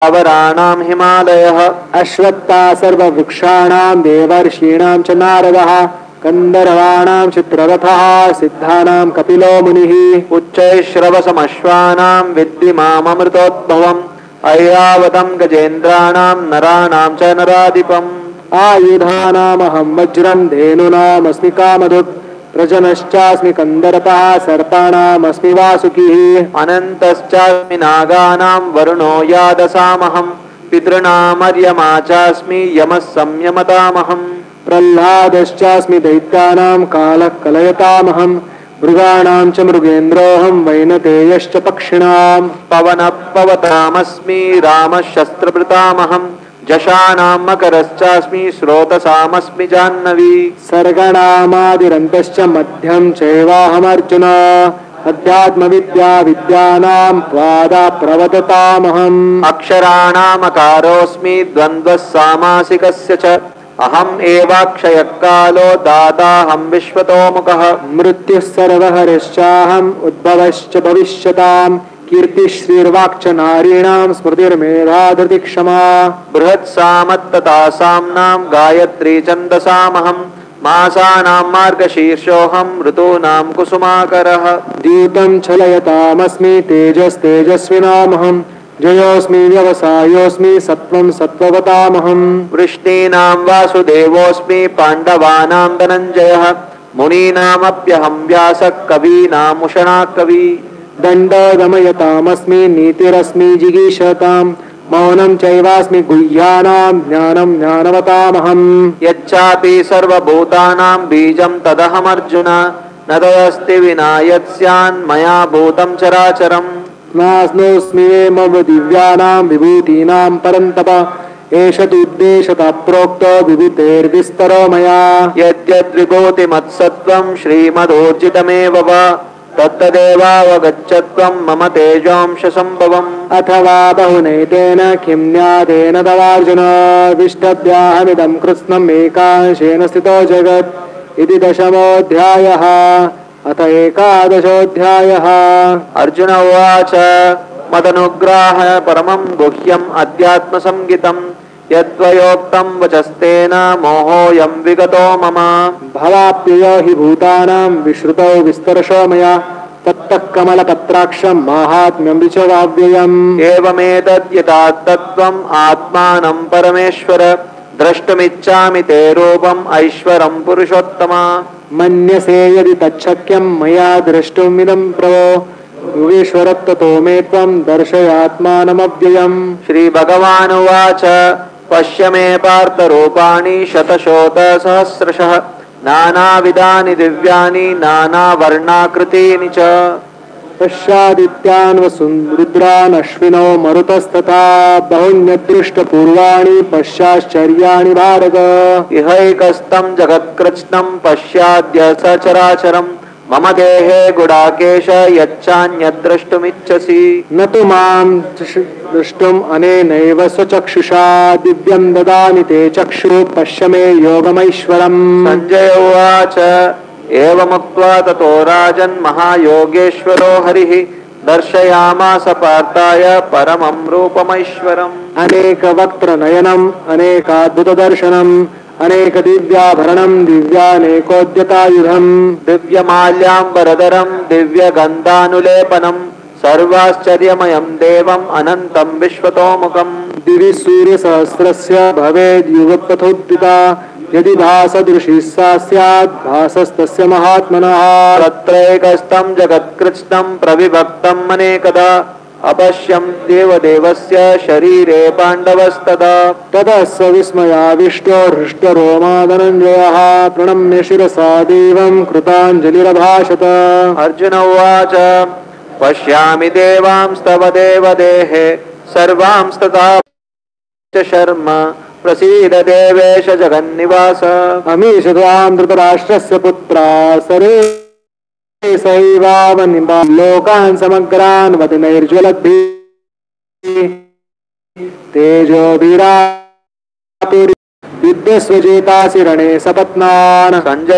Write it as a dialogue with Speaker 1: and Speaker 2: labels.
Speaker 1: आवराणां हिमालयः
Speaker 2: अश्वत्था सर्ववृक्षाणां देवर्षीणां च नारदः गन्धर्वाणां चित्ररथः सिद्धानां कपिलो मुनिः
Speaker 1: उच्चैश्रवसमश्वानां विद्धि माममृतोद्भवम् ऐरावतं गजेन्द्राणां नराणां च नराधिपम्
Speaker 2: आयुधानामहं वज्रं धेनूनामस्मि कामधुक् प्रजनश्चास्मि कन्दर्पः सर्पाणामस्मि वासुकिः
Speaker 1: अनन्तश्चास्मि नागानां वरुणो यादसामहं पितॄणामर्यमा चास्मि यमः संयमतामहम्
Speaker 2: प्रह्लादश्चास्मि दैत्यानां कालः कलयतामहं मृगाणां च मृगेन्द्रोऽहं वैनतेयश्च पक्षिणां
Speaker 1: पवनः पवतामस्मि रामः शस्त्रभृतामहं जशानां मकरश्चास्मि स्रोतसामस्मि जाह्नवी
Speaker 2: सर्गणामादिरन्तश्च मध्यं चैवाहमर्जुन अध्यात्मविद्या विद्यानां त्वादा प्रवदतामहम्
Speaker 1: अक्षराणामकारोऽस्मि द्वन्द्वः सामासिकस्य च अहम् एवाक्षयः कालो दाताहं विश्वतोमुखः
Speaker 2: मृत्युः सर्वहरिश्चाहम् उद्भवश्च भविष्यताम् कीर्तिश्रीर्वाक्च नारीणां स्मृतिर्मेधा धृतिक्षमा
Speaker 1: बृहत्सामत्ततासाम्नां गायत्री छन्दसामहं मासानां मार्गशीर्षोऽहं ऋतूनां कुसुमाकरः
Speaker 2: द्यूतं छलयतामस्मि तेजस्तेजस्विनामहं जयोऽस्मि व्यवसायोऽस्मि सत्त्वं सत्त्ववतामहम्
Speaker 1: वृष्णीनां वासुदेवोऽस्मि पाण्डवानां धनञ्जयः मुनीनामप्यहं व्यासः कवीनामुषणा कवी
Speaker 2: दण्डगमयतामस्मि नीतिरस्मि जिगीषतां मौनं चैवास्मि गुह्यानां ज्ञानं ज्ञानवतामहम्
Speaker 1: यच्चापि सर्वभूतानां बीजं तदहमर्जुन न तदस्ति विना यत् स्यान्मया भूतं चराचरम्
Speaker 2: नास्नोऽस्मि मम दिव्यानां विभूतीनां परन्तप एष तुद्देशतः प्रोक्तो विभूतेर्विस्तरो मया
Speaker 1: यद्यद्विभूतिमत्सत्त्वं श्रीमदूर्जितमेव वा तत्तदेवावगच्छत्वं मम तेजोंशसम्भवम्
Speaker 2: अथवा बहुनैतेन किं न्यातेन तवार्जुन विष्टभ्याहमिदं कृत्स्नम् एकांशेन स्थितो जगत् इति दशमोऽध्यायः अथ एकादशोऽध्यायः
Speaker 1: अर्जुन उवाच मदनुग्राह परमं गुह्यम् अध्यात्मसंगितं यद्वयोक्तं वचस्तेन मोहोऽयं विगतो मम
Speaker 2: भवाप्ययो हि भूतानां विश्रुतौ विस्तरशो मया तत्तः कमलपत्राक्षं माहात्म्यं ऋचवाव्ययम्
Speaker 1: एवमेतद्यथात्तत्त्वम् आत्मानं परमेश्वर द्रष्टुमिच्छामि ते रूपम् ऐश्वरं पुरुषोत्तम
Speaker 2: मन्यसे यदि तच्छक्यं मया द्रष्टुमिदं प्रभो योगेश्वरत्ततो मे त्वं दर्शयात्मानमव्ययम्
Speaker 1: श्रीभगवानुवाच पश्य मे पार्थरूपाणि शतशोतसहस्रशः नानाविधानि दिव्यानि नानावर्णाकृतीनि च
Speaker 2: पश्यादित्यान् वसून् रुद्रान् अश्विनो मरुतस्तथा बहुन्यदृष्टपूर्वाणि पश्याश्चर्याणि भारत
Speaker 1: इहैकस्तं जगत्कृत्स्नं पश्याद्य सचराचरम् मम देहे गुडाकेश यच्चान्यद्द्रष्टुमिच्छसि
Speaker 2: न तु मां द्रष्टुम् अनेनैव स्वचक्षुषा दिव्यं ददामि ते चक्षुः पश्य मे योगमैश्वरम्
Speaker 1: सञ्जय उवाच एवमुक्त्वा ततो राजन् महायोगेश्वरो हरिः दर्शयामास पार्थाय परमं रूपमैश्वरम्
Speaker 2: अनेकवक्त्रनयनम् अनेकाद्भुतदर्शनम् अनेकदिव्याभरणं दिव्यानेकोद्यतायुधम्
Speaker 1: दिव्यमाल्याम्बरधरं दिव्यगन्धानुलेपनं सर्वाश्चर्यमयं देवम् अनन्तं विश्वतोमुखम्
Speaker 2: दिवि सूर्यसहस्रस्य भवेद्युगपथोद्दिता यदि भासदृशी सा स्यात् भासस्तस्य महात्मनः
Speaker 1: तत्रैकस्तं जगत्कृत्स्नं प्रविभक्तम् अनेकदा अपश्यं देवदेवस्य शरीरे पाण्डवस्तदा
Speaker 2: ततः स विस्मयाविष्टो हृष्टरोमा धनञ्जयः प्रणम्य शिरसा देवं कृताञ्जलिरभाषत
Speaker 1: अर्जुन उवाच पश्यामि देवांस्तव देवदेहे सर्वांस्तथा च शर्म प्रसीद देवेश जगन्निवास
Speaker 2: अमीश त्वां धृतराष्ट्रस्य पुत्रा सर्वे सहैवावनिपा लोकान् समग्रान् वदनैर्ज्वलद्भिः तेजोभिरापुर्युद्धस्वजेतासि रणे सपत्नान्
Speaker 1: संजय